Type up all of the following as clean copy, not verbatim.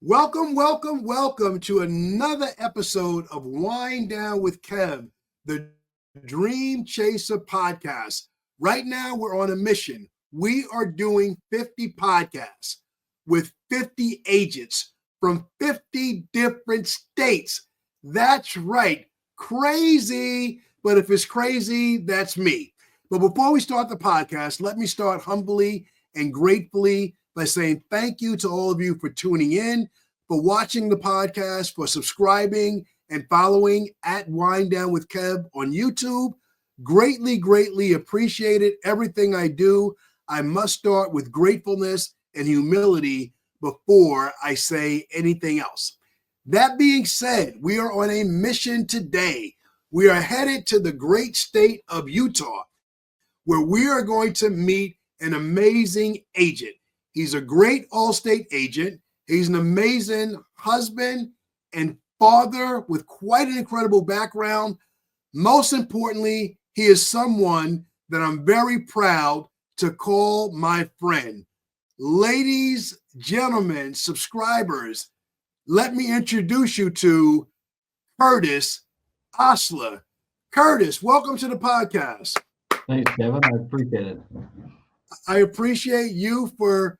Welcome, welcome, welcome to another episode of Wine Down with Kev, the Dream Chaser podcast. Right now, we're on a mission. We are doing 50 podcasts with 50 agents from 50 different states. That's right. Crazy. But if it's crazy, that's me. But before we start the podcast, let me start humbly and gratefully by saying thank you to all of you for tuning in, for watching the podcast, for subscribing and following at Wine Down with Kev on YouTube. Greatly, greatly appreciate it. Everything I do, I must start with gratefulness and humility before I say anything else. That being said, we are on a mission today. We are headed to the great state of Utah, where we are going to meet an amazing agent. He's a great Allstate agent. He's an amazing husband and father with quite an incredible background. Most importantly, he is someone that I'm very proud to call my friend. Ladies, gentlemen, subscribers, let me introduce you to Curtis Osler. Curtis, welcome to the podcast. Thanks, Kevin. I appreciate it. I appreciate you for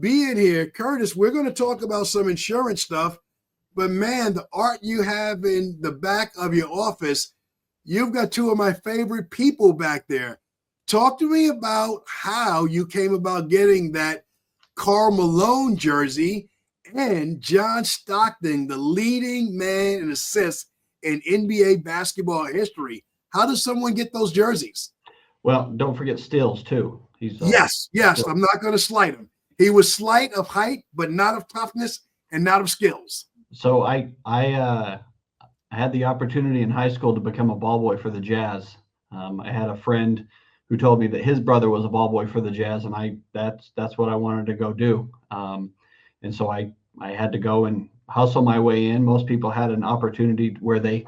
being here. Curtis, we're going to talk about some insurance stuff, but man, the art you have in the back of your office, you've got two of my favorite people back there. Talk to me about how you came about getting that Karl Malone jersey and John Stockton, the leading man in assists in NBA basketball history. How does someone get those jerseys? Well, don't forget Stills too. He's Yes. I'm not going to slight him. He was slight of height, but not of toughness and not of skills. So I had the opportunity in high school to become a ball boy for the Jazz. I had a friend who told me that his brother was a ball boy for the Jazz, and that's what I wanted to go do. And so I had to go and hustle my way in. Most people had an opportunity where they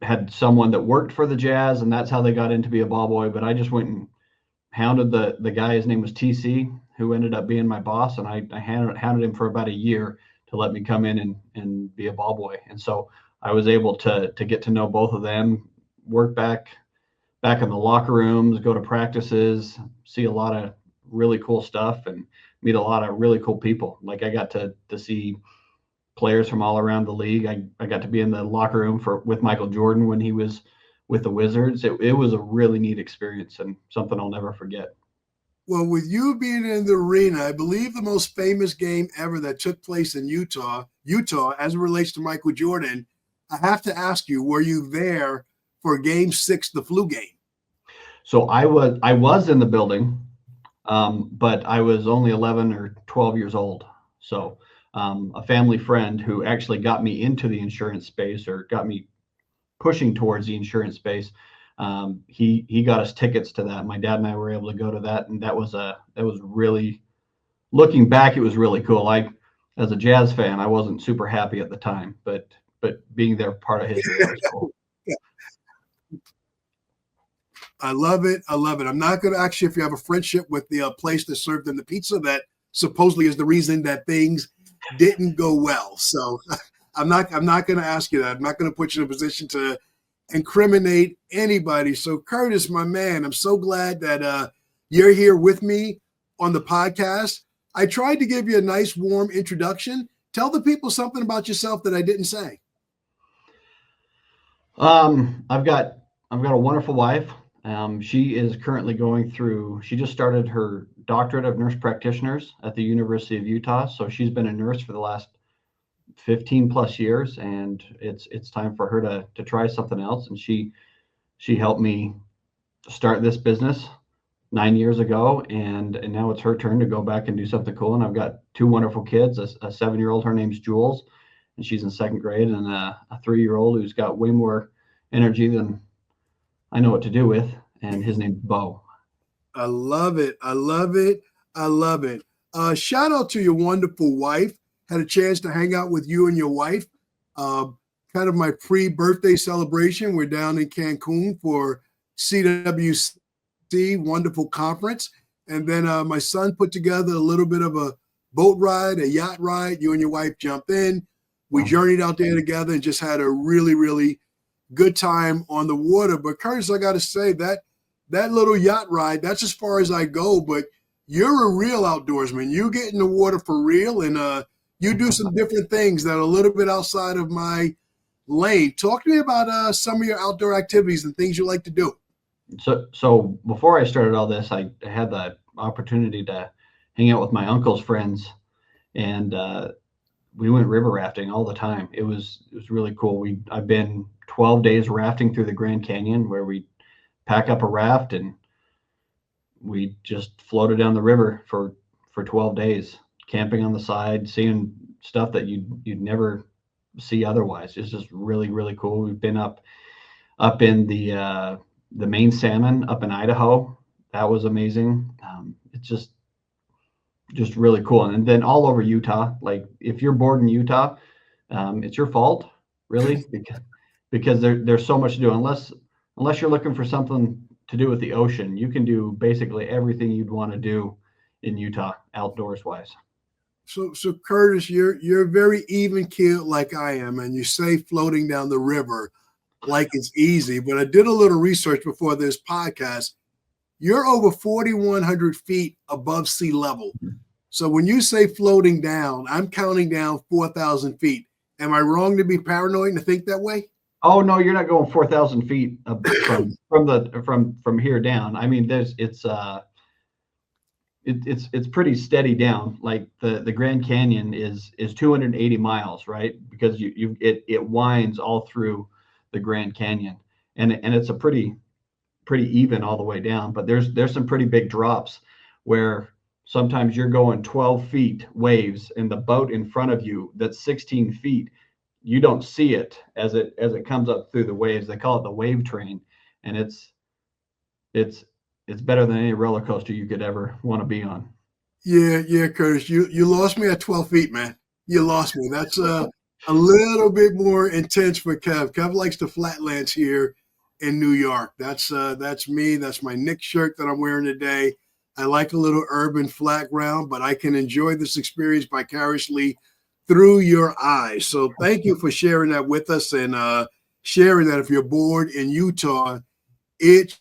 had someone that worked for the Jazz, and that's how they got into be a ball boy. But I just went and hounded the guy. His name was TC, who ended up being my boss, and I hounded him for about a year to let me come in and be a ball boy. And so I was able to get to know both of them, work back in the locker rooms, go to practices, see a lot of really cool stuff, and meet a lot of really cool people. Like I got to see players from all around the league. I got to be in the locker room with Michael Jordan when he was with the Wizards. It was a really neat experience and something I'll never forget. Well, with you being in the arena, I believe the most famous game ever that took place in Utah, as it relates to Michael Jordan, I have to ask you, were you there for Game 6, the flu game? So I was in the building, but I was only 11 or 12 years old. So a family friend who actually got me into the insurance space, or got me pushing towards the insurance space, he got us tickets to that. My dad and I were able to go to that, and that was really, looking back, it was really cool. As a Jazz fan, I wasn't super happy at the time, but being there part of history was cool. I love it. I'm not going to ask you if you have a friendship with the place that served them the pizza that supposedly is the reason that things didn't go well. So I'm not going to ask you that. I'm not going to put you in a position to incriminate anybody. So Curtis, my man, I'm so glad that you're here with me on the podcast. I tried to give you a nice, warm introduction. Tell the people something about yourself that I didn't say. I've got a wonderful wife. She is currently she just started her doctorate of nurse practitioners at the University of Utah. So she's been a nurse for the last 15 plus years, and it's time for her to try something else. And she helped me start this business 9 years ago, and now it's her turn to go back and do something cool. And I've got two wonderful kids, a 7-year-old, her name's Jules, and she's in 2nd grade, and a 3-year-old who's got way more energy than I know what to do with, and his name's Bo. I love it. Shout out to your wonderful wife. Had a chance to hang out with you and your wife. Kind of my pre-birthday celebration. We're down in Cancun for CWC, wonderful conference. And then my son put together a little bit of boat ride, a yacht ride. You and your wife jump in. We journeyed out there together and just had a really, really good time on the water. But Curtis, I got to say that little yacht ride, that's as far as I go. But you're a real outdoorsman. You get in the water for real, and you do some different things that are a little bit outside of my lane. Talk to me about some of your outdoor activities and things you like to do. So before I started all this, I had the opportunity to hang out with my uncle's friends, and we went river rafting all the time. It was really cool. I've been 12 days rafting through the Grand Canyon, where we pack up a raft and we just floated down the river for 12 days, camping on the side, seeing stuff that you'd never see otherwise. It's just really, really cool. We've been up in the main salmon up in Idaho. That was amazing. It's just really cool. And then all over Utah, like if you're bored in Utah, it's your fault, really, because there's so much to do. Unless you're looking for something to do with the ocean, you can do basically everything you'd want to do in Utah outdoors wise. So Curtis, you're very even keeled like I am, and you say floating down the river like it's easy. But I did a little research before this podcast. You're over 4,100 feet above sea level. So when you say floating down, I'm counting down 4,000 feet. Am I wrong to be paranoid and to think that way? Oh no, you're not going 4,000 feet from here down. I mean, it's pretty steady down. Like the Grand Canyon is 280 miles, right? Because it winds all through the Grand Canyon, and it's a pretty even all the way down. But there's some pretty big drops where sometimes you're going 12 feet waves, and the boat in front of you that's 16 feet, you don't see it as it comes up through the waves. They call it the wave train, and it's better than any roller coaster you could ever want to be on. Yeah, Curtis, you lost me at 12 feet, man. You lost me. That's a little bit more intense for Kev. Kev likes the flatlands here in New York. That's me. That's my Knicks shirt that I'm wearing today. I like a little urban flat ground, but I can enjoy this experience vicariously through your eyes. So thank you for sharing that with us, and sharing that if you're bored in Utah, it's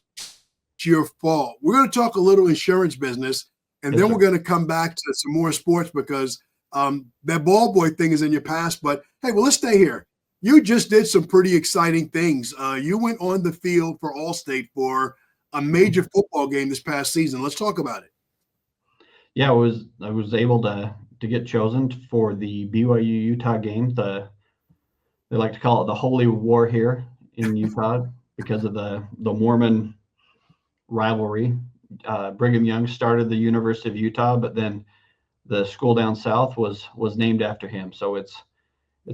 your fault. We're going to talk a little insurance business, and then we're going to come back to some more sports, because that ball boy thing is in your past. But hey, well, let's stay here. You just did some pretty exciting things. You went on the field for Allstate for a major football game this past season. Let's talk about it. Yeah, I was able to get chosen for the BYU Utah game. They like to call it the Holy War here in Utah because of the Mormon rivalry. Brigham Young started the University of Utah, but then the school down south was named after him. So it's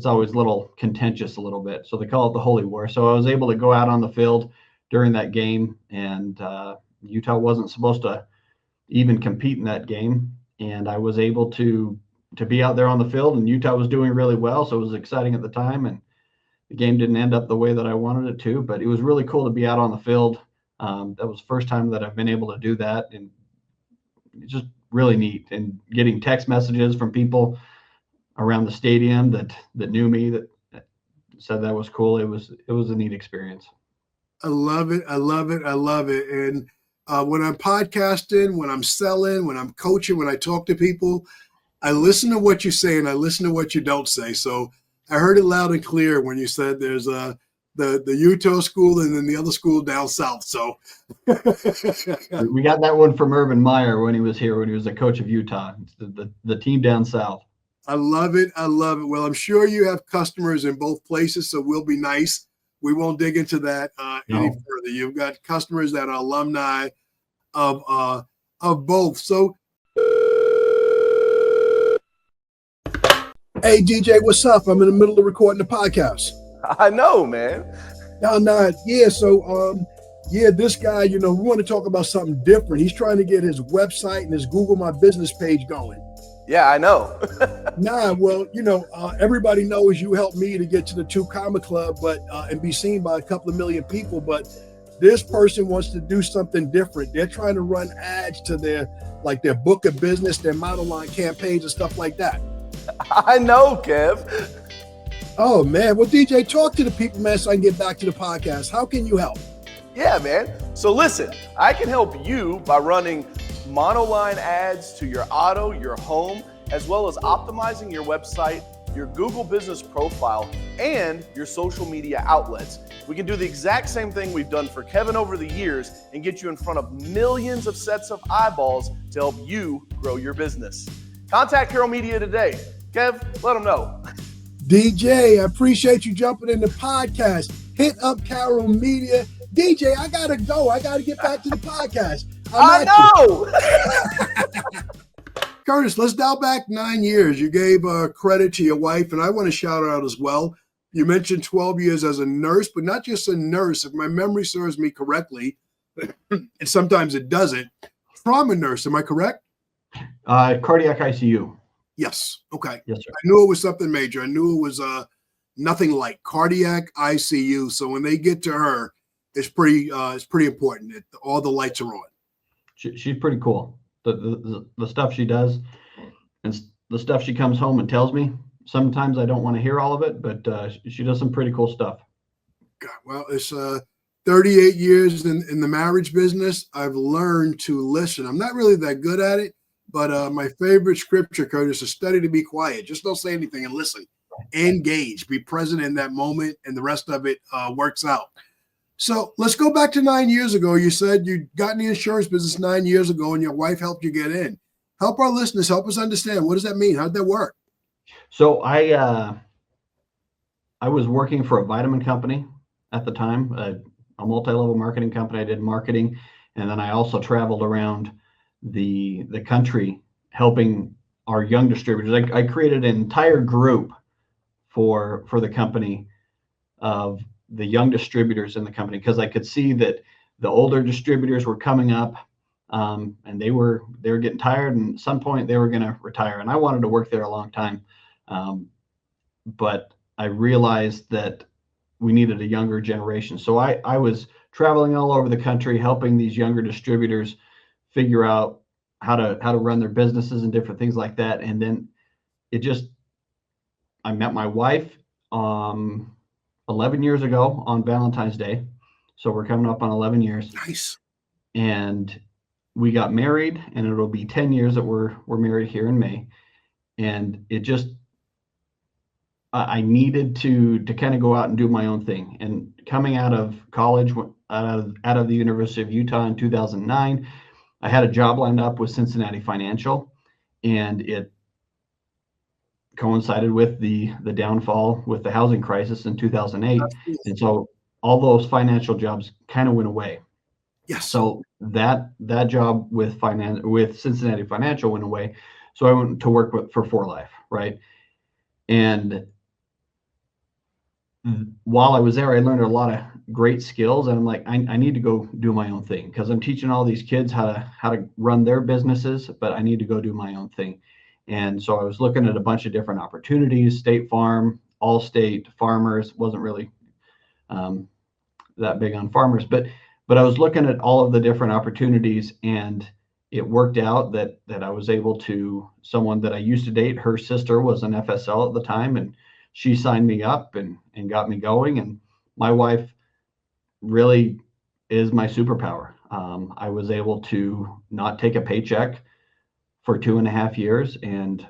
always a little contentious a little bit. So they call it the Holy War. So I was able to go out on the field during that game, and Utah wasn't supposed to even compete in that game. And I was able to be out there on the field, and Utah was doing really well. So it was exciting at the time, and the game didn't end up the way that I wanted it to, but it was really cool to be out on the field. That was the first time that I've been able to do that, and it's just really neat. And getting text messages from people around the stadium that knew me, that said that was cool. It was a neat experience. I love it. And when I'm podcasting, when I'm selling, when I'm coaching, when I talk to people, I listen to what you say and I listen to what you don't say. So I heard it loud and clear when you said there's the Utah school and then the other school down south. So we got that one from Urban Meyer when he was here, when he was the coach of Utah, the team down south. I love it. Well, I'm sure you have customers in both places, so we'll be nice. We won't dig into that any further. You've got customers that are alumni of both. So, hey, DJ, what's up? I'm in the middle of recording the podcast. I know, man. No. Yeah. So, this guy, we want to talk about something different. He's trying to get his website and his Google My Business page going. Yeah, I know. Well, everybody knows you helped me to get to the 2 Comma Club, but and be seen by a couple of million people. But This person wants to do something different. They're trying to run ads to their book of business, their model line campaigns and stuff like that. I know, Kev. Oh man. Well, DJ, talk to the people, man, so I can get back to the podcast. How can you help? Yeah, man. So listen, I can help you by running monoline ads to your auto, your home, as well as optimizing your website, your Google business profile, and your social media outlets. We can do the exact same thing we've done for Kevin over the years and get you in front of millions of sets of eyeballs to help you grow your business. Contact Carroll Media today. Kev, let them know. DJ, I appreciate you jumping in the podcast. Hit up Karl Media. DJ, I gotta go. I gotta get back to the podcast. I know. Curtis, let's dial back 9 years. You gave credit to your wife, and I want to shout her out as well. You mentioned 12 years as a nurse, but not just a nurse. If my memory serves me correctly, and sometimes it doesn't, trauma nurse, am I correct? Cardiac ICU. Yes. Okay. Yes, sir. I knew it was something major. I knew it was nothing like cardiac ICU. So when they get to her, it's pretty important. All the lights are on. She's pretty cool. The stuff she does and the stuff she comes home and tells me. Sometimes I don't want to hear all of it, but she does some pretty cool stuff. Well, it's 38 years in the marriage business. I've learned to listen. I'm not really that good at it, but my favorite scripture, Curtis, is study to be quiet. Just don't say anything and listen. Engage. Be present in that moment, and the rest of it works out. So let's go back to 9 years ago. You said you got in the insurance business 9 years ago, and your wife helped you get in. Help our listeners. Help us understand. What does that mean? How did that work? So I was working for a vitamin company at the time, a multi-level marketing company. I did marketing, and then I also traveled around the country helping our young distributors. I created an entire group for the company of the young distributors in the company, because I could see that the older distributors were coming up, and they were getting tired, and at some point they were going to retire, and I wanted to work there a long time. But I realized that we needed a younger generation. So I was traveling all over the country, helping these younger distributors figure out how to run their businesses and different things like that. And then I met my wife 11 years ago on Valentine's Day. So we're coming up on 11 years. Nice. And we got married, and it'll be 10 years that we're married here in May. And it just, I needed to kind of go out and do my own thing. And coming out of college, out of the University of Utah in 2009, I had a job lined up with Cincinnati Financial, and it coincided with the downfall with the housing crisis in 2008. And so all those financial jobs kind of went away. Yes. So that job with Cincinnati Financial went away. So I went to work for For Life, right? And while I was there, I learned a lot of great skills, and I'm like, I need to go do my own thing, because I'm teaching all these kids how to run their businesses, but I need to go do my own thing. And so I was looking at a bunch of different opportunities: State Farm, Allstate, Farmers. Wasn't really that big on Farmers, but I was looking at all of the different opportunities, and it worked out that I was able to, someone that I used to date, her sister was an FSL at the time, and she signed me up and got me going. And my wife really is my superpower. I was able to not take a paycheck for 2.5 years, and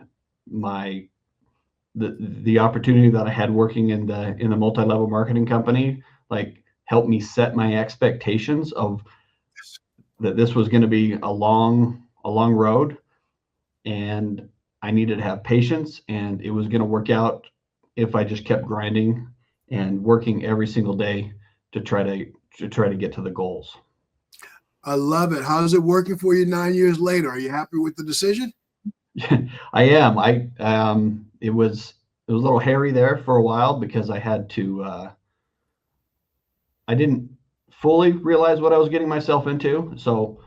the opportunity that I had working in the multi-level marketing company, like, helped me set my expectations of that this was going to be a long road, and I needed to have patience, and it was going to work out if I just kept grinding and working every single day to try to get to the goals. I love it. How's it working for you 9 years later? Are you happy with the decision? I am. It was a little hairy there for a while, because I had to. I didn't fully realize what I was getting myself into. So,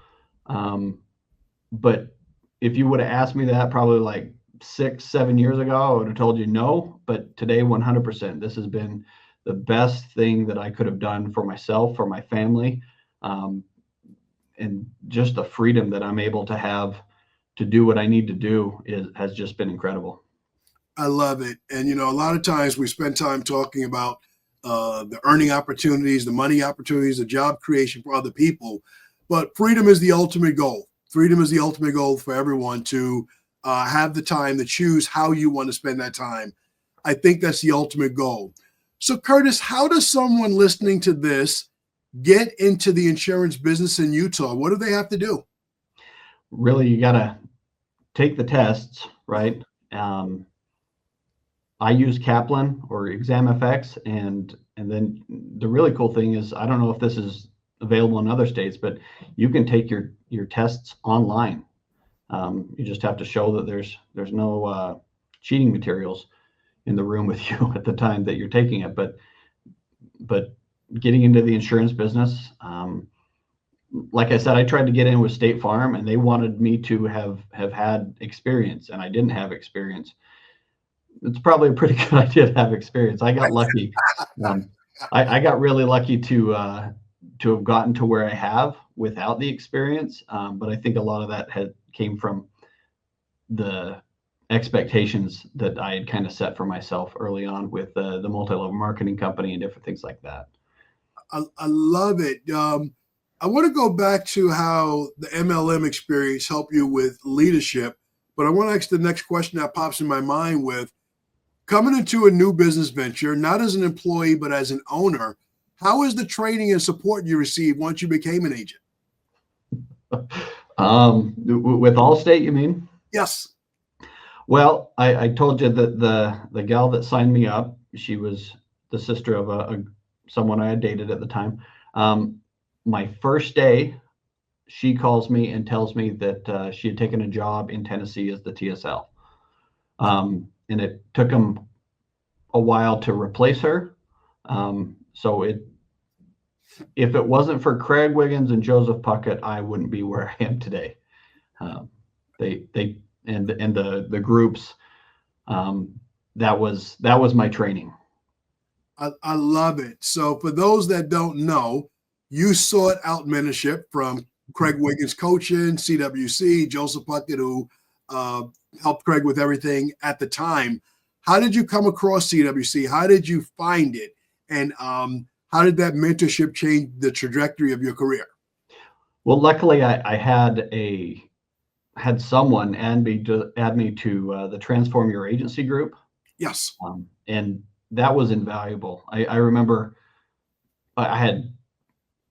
but if you would have asked me that probably like 6-7 years ago, I would have told you no. But today, 100%, this has been the best thing that I could have done for myself, for my family, and just the freedom that I'm able to have to do what I need to do has just been incredible. I love it. And, a lot of times we spend time talking about the earning opportunities, the money opportunities, the job creation for other people. But freedom is the ultimate goal. Freedom is the ultimate goal for everyone to have the time to choose how you want to spend that time. I think that's the ultimate goal. So, Curtis, how does someone listening to this get into the insurance business in Utah? What do they have to do? Really, you got to take the tests, right? I use Kaplan or ExamFX, and then the really cool thing is, I don't know if this is available in other states, but you can take your tests online. You just have to show that there's no cheating materials in the room with you at the time that you're taking it. But getting into the insurance business, like I said, I tried to get in with State Farm, and they wanted me to have had experience, and I didn't have experience. It's probably a pretty good idea to have experience. I got lucky. I got really lucky to have gotten to where I have without the experience. But I think a lot of that came from the expectations that I had kind of set for myself early on with the multi-level marketing company and different things like that. I love it. I want to go back to how the MLM experience helped you with leadership, but I want to ask the next question that pops in my mind with coming into a new business venture, not as an employee, but as an owner. How is the training and support you received once you became an agent? With Allstate, you mean? Yes. Well, I told you that the gal that signed me up, she was the sister of someone I had dated at the time. My first day, she calls me and tells me that she had taken a job in Tennessee as the TSL. And it took them a while to replace her. So if it wasn't for Craig Wiggins and Joseph Puckett, I wouldn't be where I am today. They and the groups, that was my training. I love it. So for those that don't know, you sought out mentorship from Craig Wiggins coaching, CWC, Joseph Puckett, who helped Craig with everything at the time. How did you come across CWC? How did you find it? And how did that mentorship change the trajectory of your career? Well, luckily I had someone add me to the Transform Your Agency group. Yes. And that was invaluable. I remember I had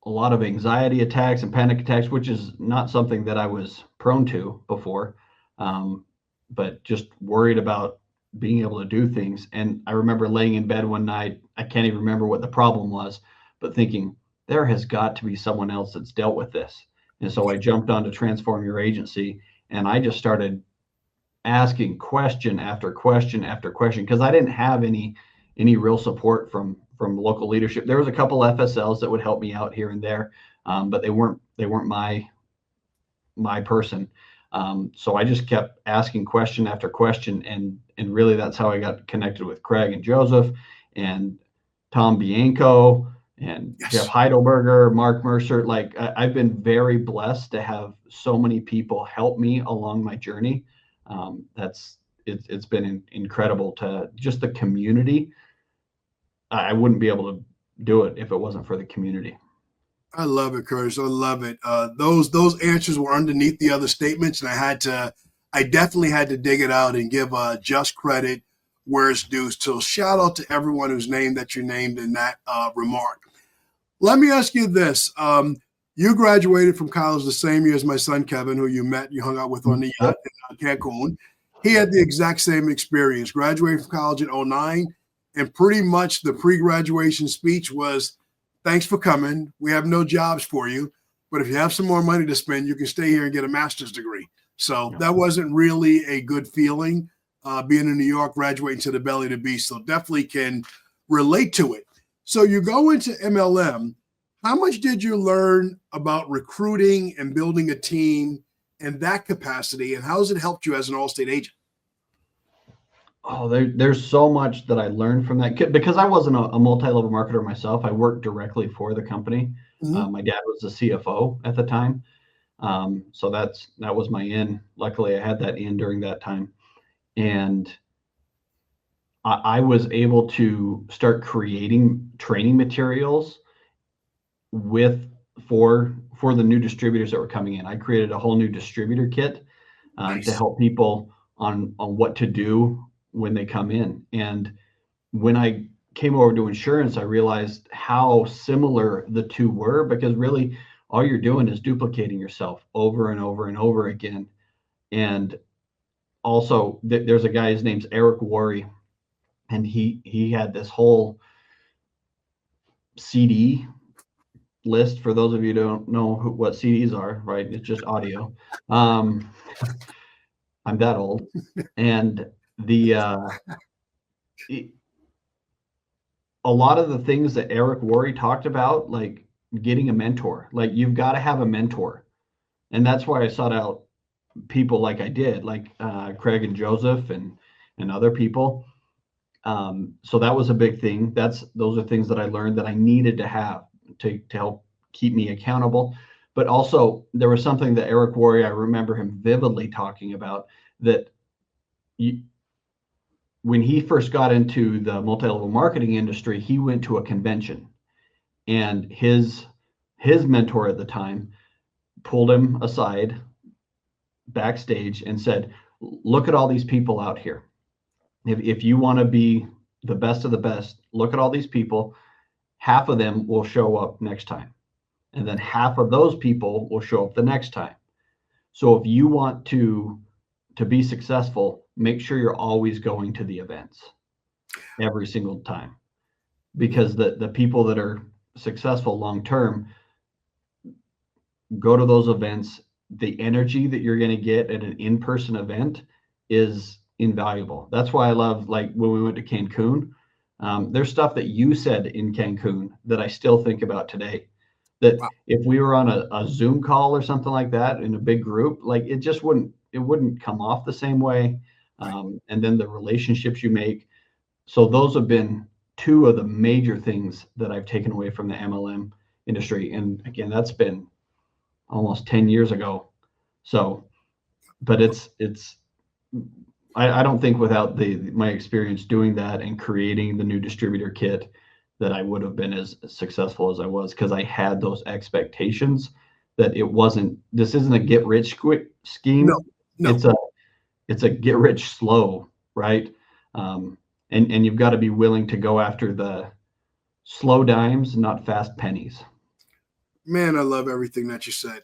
a lot of anxiety attacks and panic attacks, which is not something that I was prone to before, but just worried about being able to do things. And I remember laying in bed one night, I can't even remember what the problem was, but thinking there has got to be someone else that's dealt with this. And so I jumped onto Transform Your Agency, and I just started asking question after question after question, because I didn't have any real support from local leadership. There was a couple FSLs that would help me out here and there, but they weren't my person. So I just kept asking question after question, and really that's how I got connected with Craig and Joseph and Tom Bianco and Yes. Jeff Heidelberger, Mark Mercer. Like I've been very blessed to have so many people help me along my journey. It's been incredible to just the community. I wouldn't be able to do it if it wasn't for the community. I love it, Curtis. I love it. Those answers were underneath the other statements, and I definitely had to dig it out and give just credit where it's due. So shout out to everyone whose name that you named in that remark. Let me ask you this. You graduated from college the same year as my son, Kevin, who you hung out with on the yacht in Cancun. He had the exact same experience, graduated from college in 2009, and pretty much the pre-graduation speech was, thanks for coming. We have no jobs for you, but if you have some more money to spend, you can stay here and get a master's degree. So that wasn't really a good feeling, being in New York, graduating to the belly of the beast. So definitely can relate to it. So you go into MLM. How much did you learn about recruiting and building a team in that capacity, and how has it helped you as an Allstate agent? there's so much that I learned from that because I wasn't a multi-level marketer myself. I worked directly for the company. Mhm. My dad was the CFO at the time. So that was my in. Luckily, I had that in during that time. And I was able to start creating training materials for the new distributors that were coming in. I created a whole new distributor kit to Nice. help people on what to do when they come in. And when I came over to insurance, I realized how similar the two were, because really all you're doing is duplicating yourself over and over and over again. And also there's a guy, his name's Eric Worre, and he had this whole CD list. For those of you who don't know what CDs are, right? It's just audio. I'm that old. And a lot of the things that Eric Worre talked about, like getting a mentor, like you've got to have a mentor. And that's why I sought out people like I did, like Craig and Joseph and other people. So that was a big thing. Those are things that I learned that I needed to have to help keep me accountable. But also there was something that Eric Worre, I remember him vividly talking about, that when he first got into the multi-level marketing industry, he went to a convention, and his mentor at the time pulled him aside backstage and said, look at all these people out here. If you want to be the best of the best, look at all these people. Half of them will show up next time, and then half of those people will show up the next time. So if you want to be successful, make sure you're always going to the events every single time, because the people that are successful long term go to those events. The energy that you're going to get at an in-person event is invaluable. That's why I love, like when we went to Cancun, there's stuff that you said in Cancun that I still think about today, that if we were on a Zoom call or something like that in a big group, like it wouldn't come off the same way. And then the relationships you make. So those have been two of the major things that I've taken away from the MLM industry. And again, that's been almost 10 years ago. So, but I don't think without my experience doing that and creating the new distributor kit that I would have been as successful as I was, because I had those expectations that this isn't a get rich quick scheme. No. It's a get rich slow, right? And you've got to be willing to go after the slow dimes, not fast pennies. Man, I love everything that you said.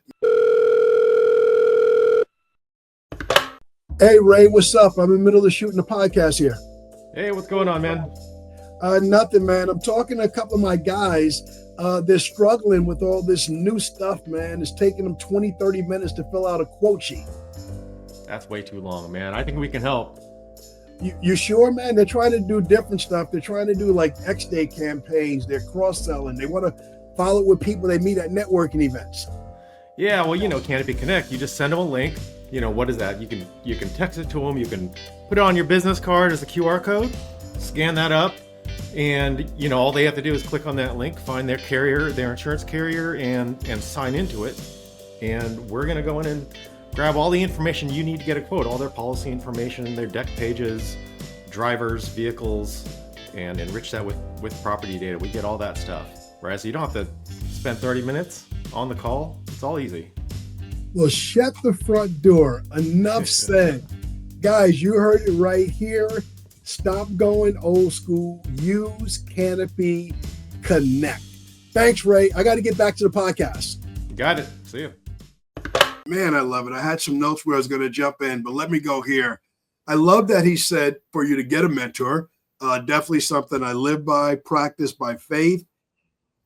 Hey, Ray, what's up? I'm in the middle of shooting a podcast here. Hey, what's going on, man? Nothing, man. I'm talking to a couple of my guys. They're struggling with all this new stuff, man. It's taking them 20, 30 minutes to fill out a quote sheet. That's way too long, man. I think we can help. You sure, man? They're trying to do different stuff. They're trying to do like X-Day campaigns. They're cross-selling. They want to follow with people they meet at networking events. Yeah, well, Canopy Connect, you just send them a link. What is that? You can text it to them. You can put it on your business card as a QR code, scan that up, and all they have to do is click on that link, find their carrier, their insurance carrier, and sign into it. And we're gonna go in and grab all the information you need to get a quote, all their policy information, their deck pages, drivers, vehicles, and enrich that with property data. We get all that stuff, right? So you don't have to spend 30 minutes on the call. It's all easy. Well, shut the front door. Enough said. Guys, you heard it right here. Stop going old school. Use Canopy Connect. Thanks, Ray. I got to get back to the podcast. You got it. See you. Man, I love it. I had some notes where I was going to jump in, but let me go here. I love that he said for you to get a mentor. Definitely something I live by, practice by faith.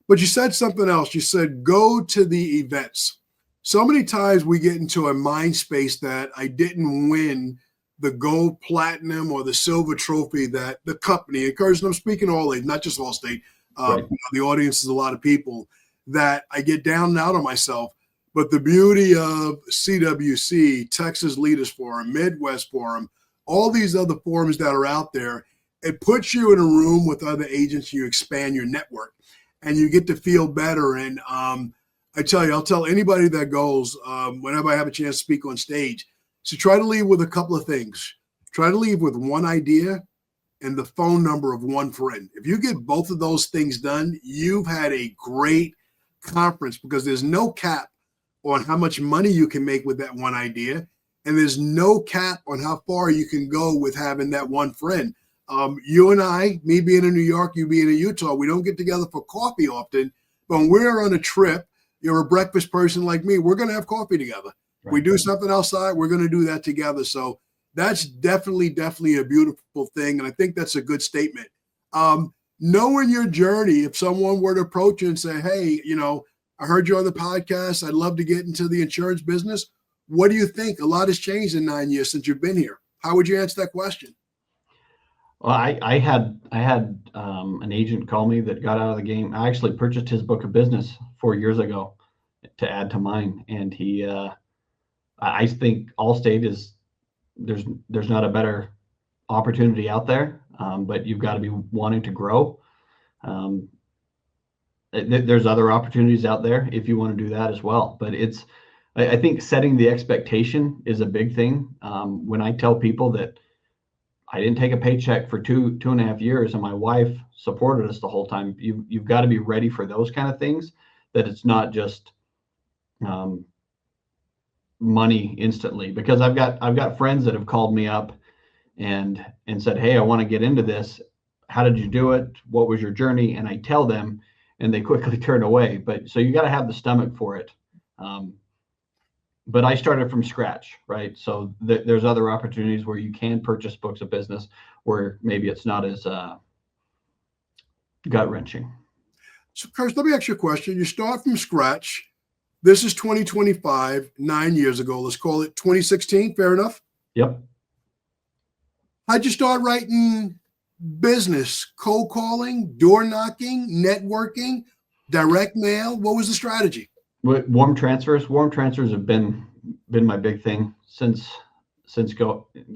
But you said something else. You said go to the events. So many times we get into a mind space that I didn't win the gold, platinum, or the silver trophy that the company encouraged. And I'm speaking all age, not just Allstate. Right. The audience is a lot of people that I get down and out on myself. But the beauty of CWC, Texas Leaders Forum, Midwest Forum, all these other forums that are out there. It puts you in a room with other agents. You expand your network, and you get to feel better. And I tell you, I'll tell anybody that goes, whenever I have a chance to speak on stage, to try to leave with a couple of things. Try to leave with one idea and the phone number of one friend. If you get both of those things done, you've had a great conference, because there's no cap on how much money you can make with that one idea. And there's no cap on how far you can go with having that one friend. You and I, me being in New York, you being in Utah, we don't get together for coffee often, but when we're on a trip, you're a breakfast person like me, we're going to have coffee together. Right. We do something outside, we're going to do that together. So that's definitely a beautiful thing. And I think that's a good statement. Knowing your journey, if someone were to approach you and say, hey, I heard you on the podcast, I'd love to get into the insurance business. What do you think? A lot has changed in 9 years since you've been here. How would you answer that question? Well, I had an agent call me that got out of the game. I actually purchased his book of business 4 years ago to add to mine. And I think Allstate is, there's not a better opportunity out there, but you've got to be wanting to grow. There's other opportunities out there if you want to do that as well. But I think setting the expectation is a big thing. When I tell people that I didn't take a paycheck for two and a half years, and my wife supported us the whole time, you've got to be ready for those kind of things, that it's not just money instantly. Because I've got friends that have called me up and said, hey, I want to get into this. How did you do it? What was your journey? And I tell them, and they quickly turn away. But so you got to have the stomach for it. But I started from scratch, right? So there's other opportunities where you can purchase books of business where maybe it's not as gut wrenching. So, Kurt, let me ask you a question. You start from scratch. This is 2025, 9 years ago. Let's call it 2016. Fair enough? Yep. How'd you start writing business? Cold calling, door knocking, networking, direct mail? What was the strategy? Warm transfers have been my big thing since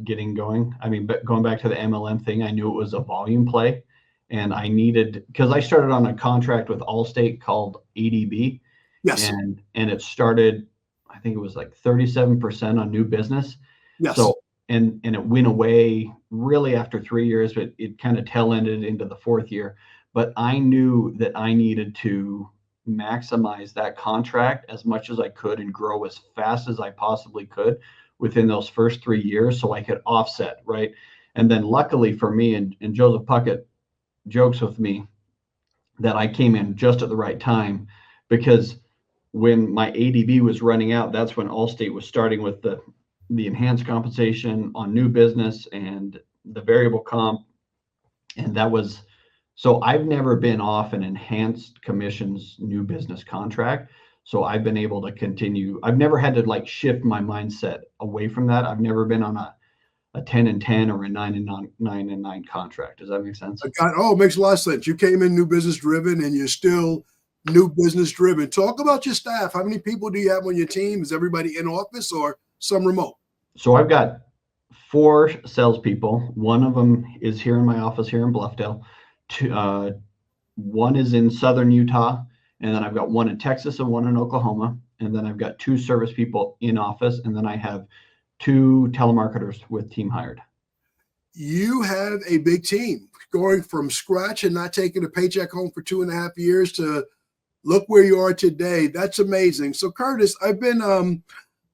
getting going. I mean, but going back to the MLM thing, I knew it was a volume play, and I needed, because I started on a contract with Allstate called ADB. Yes. And it started, I think it was like 37% on new business. Yes. So and it went away really after 3 years, but it kind of tail ended into the fourth year. But I knew that I needed to maximize that contract as much as I could and grow as fast as I possibly could within those first 3 years, so I could offset, right? And then luckily for me, and Joseph Puckett jokes with me that I came in just at the right time, because when my ADB was running out, that's when Allstate was starting with the enhanced compensation on new business and the variable comp. And that was, so I've never been off an enhanced commissions new business contract. So I've been able to continue. I've never had to like shift my mindset away from that. I've never been on a 10 and 10 or a 9 and 9 contract. Does that make sense? It makes a lot of sense. You came in new business driven, and you're still new business driven. Talk about your staff. How many people do you have on your team? Is everybody in office or some remote? So I've got 4 salespeople. One of them is here in my office here in Bluffdale. One is in Southern Utah, and then I've got one in Texas and one in Oklahoma. And then I've got 2 service people in office, and then I have 2 telemarketers with team hired. You have a big team going from scratch and not taking a paycheck home for 2.5 years to look where you are today. That's amazing. So Curtis, I've been,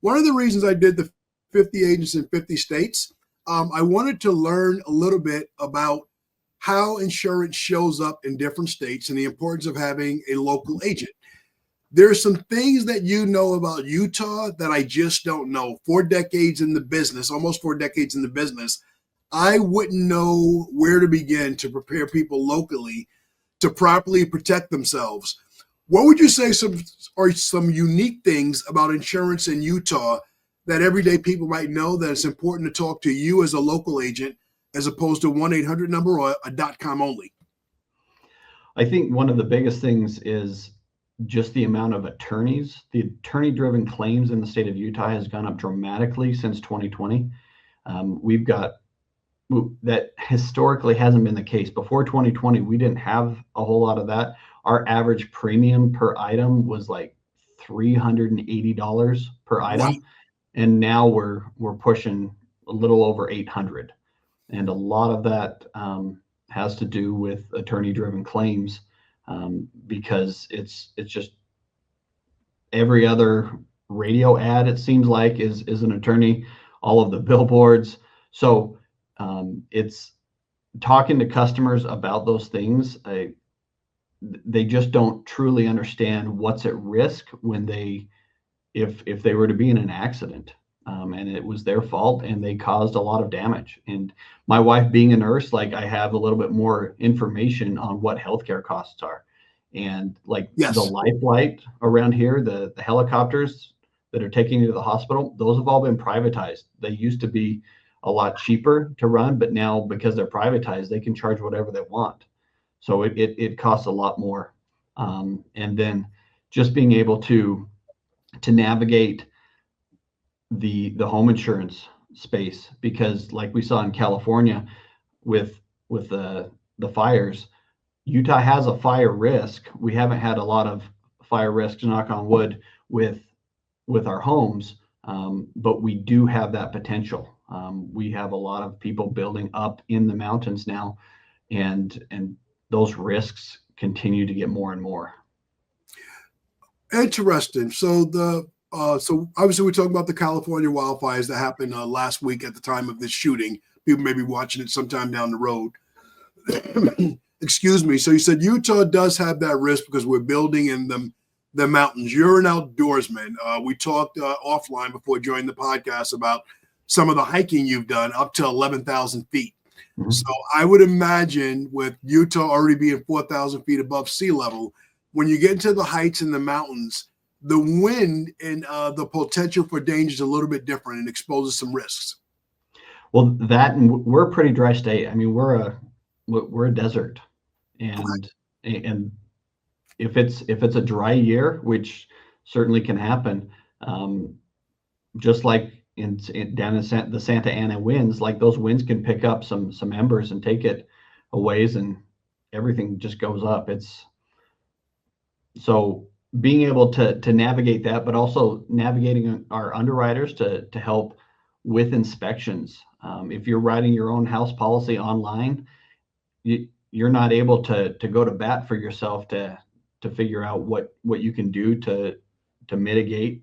one of the reasons I did the 50 agents in 50 states, I wanted to learn a little bit about how insurance shows up in different states and the importance of having a local agent. There's some things that you know about Utah that I just don't know. 4 decades in the business, almost 4 decades in the business, I wouldn't know where to begin to prepare people locally to properly protect themselves. What would you say are some unique things about insurance in Utah that everyday people might know that it's important to talk to you as a local agent as opposed to 1-800 number or a .com only? I think one of the biggest things is just the amount of attorneys. The attorney-driven claims in the state of Utah has gone up dramatically since 2020. We've got that historically hasn't been the case. Before 2020, we didn't have a whole lot of that. Our average premium per item was like $380 per item. Wow. And now we're pushing a little over 800. And a lot of that has to do with attorney-driven claims, because it's just every other radio ad, it seems like, is an attorney, all of the billboards. So it's talking to customers about those things. They just don't truly understand what's at risk when if they were to be in an accident, and it was their fault and they caused a lot of damage. And my wife being a nurse, like, I have a little bit more information on what healthcare costs are. And like Yes. the life flight around here, the helicopters that are taking you to the hospital, those have all been privatized. They used to be a lot cheaper to run, but now because they're privatized, they can charge whatever they want. So it costs a lot more. And then just being able to navigate the home insurance space, because like we saw in California with the fires, Utah has a fire risk. We haven't had a lot of fire risks, knock on wood, with our homes, but we do have that potential. We have a lot of people building up in the mountains now, and those risks continue to get more and more. Interesting. So so obviously we're talking about the California wildfires that happened last week at the time of this shooting. People may be watching it sometime down the road. Excuse me. So you said Utah does have that risk because we're building in the mountains. You're an outdoorsman. We talked offline before joining the podcast about some of the hiking you've done up to 11,000 feet. Mm-hmm. So I would imagine with Utah already being 4,000 feet above sea level, when you get into the heights in the mountains, the wind and the potential for danger is a little bit different and exposes some risks. Well, and we're a pretty dry state. I mean, we're a desert, and if it's a dry year, which certainly can happen, just like down in the Santa Ana winds, like those winds can pick up some embers and take it a ways, and everything just goes up. So being able to navigate that, but also navigating our underwriters to help with inspections. If you're writing your own house policy online, you're not able to go to bat for yourself to figure out what you can do to mitigate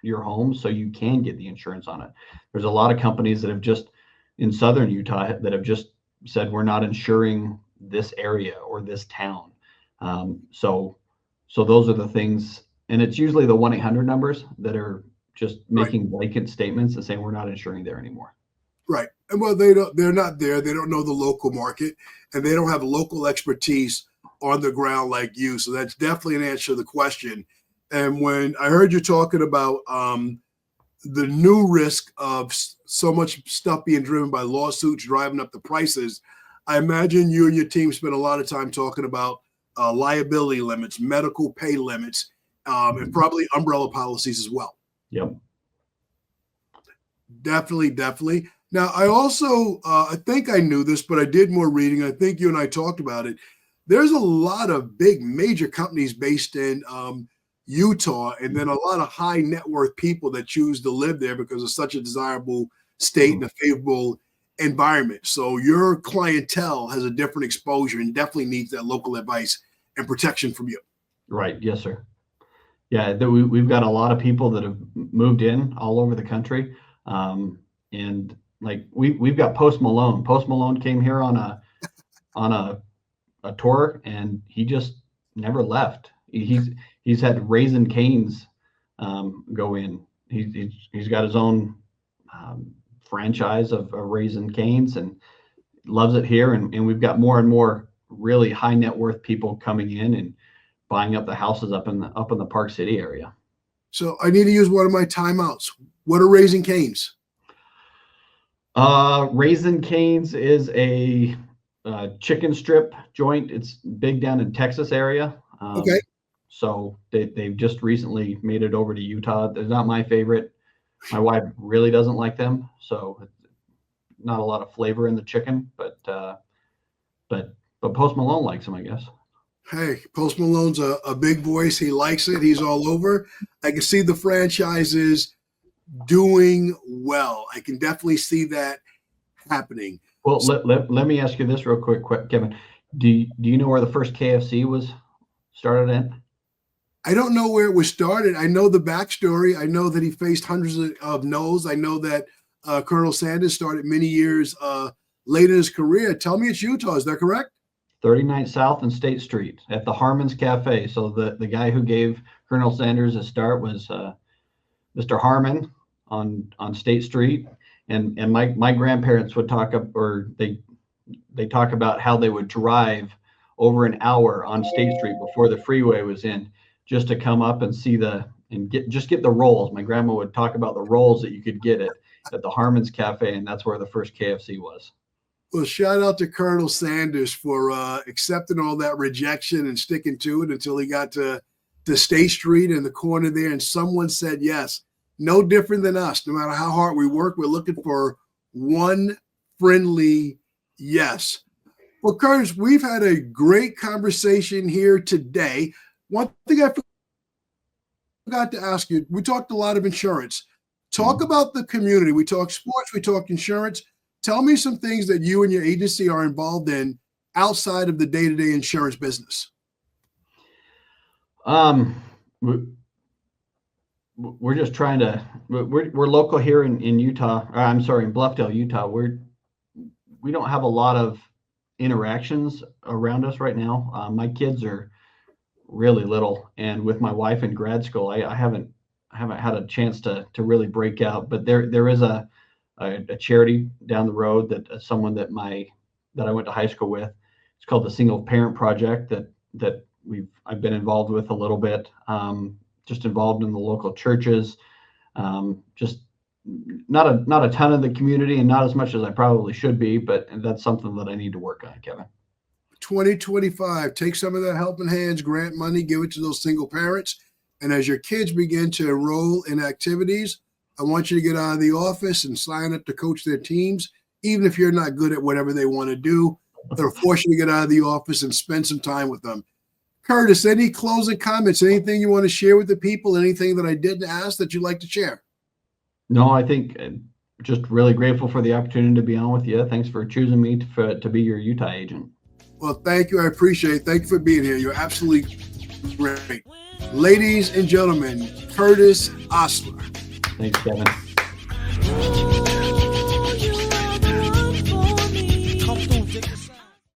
your home so you can get the insurance on it. There's a lot of companies that have just, in southern Utah, that have just said, we're not insuring this area or this town. So those are the things, and it's usually the 1-800 numbers that are just making blanket statements and saying we're not insuring there anymore. Right. And well, they're not there. They don't know the local market, and they don't have local expertise on the ground like you. So that's definitely an answer to the question. And when I heard you talking about the new risk of so much stuff being driven by lawsuits, driving up the prices, I imagine you and your team spend a lot of time talking about liability limits, medical pay limits, and probably umbrella policies as well. Yep. Definitely. Now, I also, I think I knew this, but I did more reading. I think you and I talked about it. There's a lot of big major companies based in Utah, and then a lot of high net worth people that choose to live there because it's such a desirable state and a favorable environment. So your clientele has a different exposure and definitely needs that local advice and protection from you. Right. Yes, sir. Yeah, we've got a lot of people that have moved in all over the country. And like we've got Post Malone. Post Malone came here on a tour, and he just never left. He's had Raising Cane's go in. He's got his own franchise of Raising Cane's and loves it here. And we've got more and more really high net worth people coming in and buying up the houses up in the Park City area. So I need to use one of my timeouts. What are Raising Cane's? Raising Cane's is a chicken strip joint. It's big down in Texas area. Okay. So they've just recently made it over to Utah. They're not my favorite. My wife really doesn't like them. So not a lot of flavor in the chicken, but Post Malone likes them, I guess. Hey, Post Malone's a big voice. He likes it. He's all over. I can see the franchises doing well. I can definitely see that happening. Well, let me ask you this real quick, Kevin. Do you know where the first KFC was started at? I don't know where it was started. I know the backstory. I know that he faced hundreds of no's. I know that Colonel Sanders started many years late in his career. Tell me it's Utah. Is that correct? 39th South and State Street at the Harmon's Cafe. So the guy who gave Colonel Sanders a start was Mr. Harmon on State Street. And my grandparents would talk they talk about how they would drive over an hour on State Street before the freeway was in, just to come up and see get the rolls. My grandma would talk about the rolls that you could get at the Harmon's Cafe, and that's where the first KFC was. Well, shout out to Colonel Sanders for accepting all that rejection and sticking to it until he got to State Street in the corner there, and someone said yes. No different than us. No matter how hard we work, we're looking for one friendly yes. Well, Curtis, we've had a great conversation here today. One thing I forgot to ask you, we talked a lot of insurance. Talk about the community. We talk sports, we talk insurance. Tell me some things that you and your agency are involved in outside of the day-to-day insurance business. We're just trying to, we're local here in Utah. I'm sorry, in Bluffdale, Utah. We don't have a lot of interactions around us right now. My kids are really little, and with my wife in grad school, I haven't had a chance to really break out. But there is a charity down the road that someone that I went to high school with. It's called the Single Parent Project that I've been involved with a little bit. Just involved in the local churches, just not a ton of the community, and not as much as I probably should be, but that's something that I need to work on, Kevin. 2025, take some of that helping hands, grant money, give it to those single parents. And as your kids begin to enroll in activities, I want you to get out of the office and sign up to coach their teams, even if you're not good at whatever they want to do. They'll force you to get out of the office and spend some time with them. Curtis, any closing comments, anything you want to share with the people, anything that I didn't ask that you'd like to share? No, I think just really grateful for the opportunity to be on with you. Thanks for choosing me to be your Utah agent. Well, thank you. I appreciate it. Thank you for being here. You're absolutely great. Ladies and gentlemen, Curtis Osler. Thanks, Kevin.